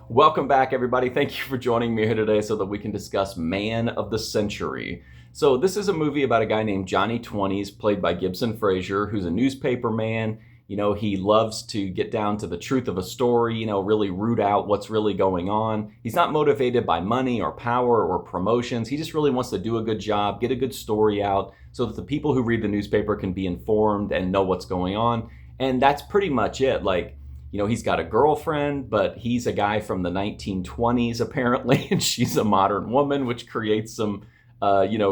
Welcome back, everybody. Thank you for joining me here today so that we can discuss Man of the Century. So, this is a movie about a guy named Johnny 20s, played by Gibson Frazier, who's a newspaper man. He loves to get down to the truth of a story, really root out what's really going on. He's not motivated by money or power or promotions. He just really wants to do a good job, get a good story out so that the people who read the newspaper can be informed and know what's going on. And that's pretty much it. He's got a girlfriend, but he's a guy from the 1920s apparently, and she's a modern woman, which creates some,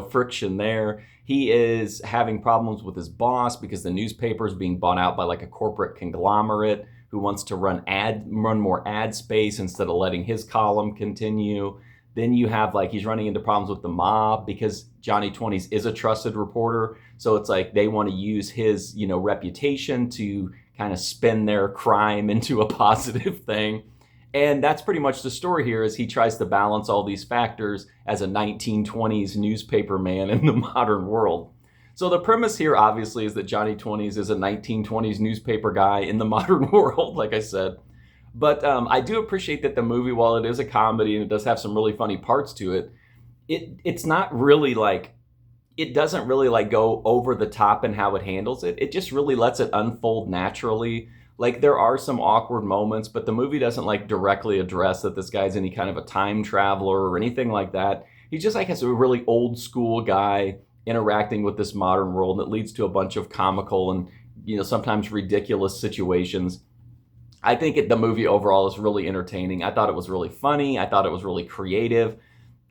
friction there. He is having problems with his boss because the newspaper is being bought out by like a corporate conglomerate who wants to run more ad space instead of letting his column continue. Then you have he's running into problems with the mob because Johnny 20s is a trusted reporter. So it's like they want to use his, reputation to kind of spin their crime into a positive thing. And that's pretty much the story here as he tries to balance all these factors as a 1920s newspaper man in the modern world. So the premise here obviously is that Johnny 20s is a 1920s newspaper guy in the modern world, like I said. But I do appreciate that the movie, while it is a comedy and it does have some really funny parts to it, it's not really it doesn't really go over the top in how it handles it. It just really lets it unfold naturally. There are some awkward moments, but the movie doesn't directly address that this guy's any kind of a time traveler or anything like that. He's just has a really old school guy interacting with this modern world, and it leads to a bunch of comical and sometimes ridiculous situations. I think the movie overall is really entertaining. I thought it was really funny. I thought it was really creative.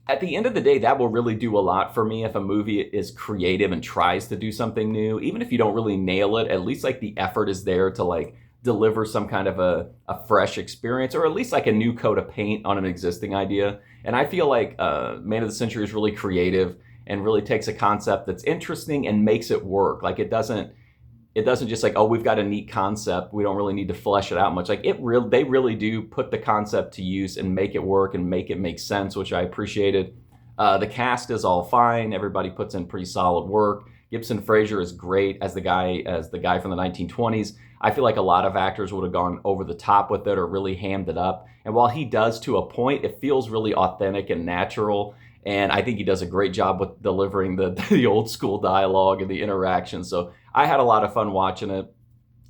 At the end of the day, that will really do a lot for me if a movie is creative and tries to do something new. Even if you don't really nail it, at least the effort is there to deliver some kind of a fresh experience, or at least a new coat of paint on an existing idea. And I feel Man of the Century is really creative and really takes a concept that's interesting and makes it work. It doesn't just oh, we've got a neat concept, we don't really need to flesh it out much. They really do put the concept to use and make it work and make it make sense, which I appreciated. The cast is all fine. Everybody puts in pretty solid work. Gibson Frazier is great as the guy from the 1920s. I feel like a lot of actors would have gone over the top with it or really hammed it up. And while he does to a point, it feels really authentic and natural. And I think he does a great job with delivering the old school dialogue and the interaction. So I had a lot of fun watching it.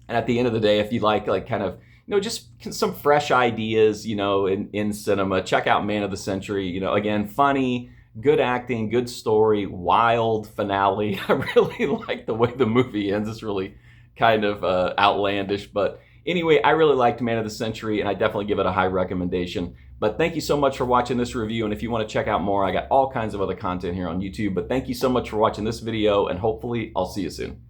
And at the end of the day, if you kind of, just some fresh ideas, in cinema, check out Man of the Century. Again, funny, good acting, good story, wild finale. I really like the way the movie ends. It's really kind of outlandish. But anyway, I really liked Man of the Century, and I definitely give it a high recommendation. But thank you so much for watching this review. And if you want to check out more, I got all kinds of other content here on YouTube. But thank you so much for watching this video, and hopefully I'll see you soon.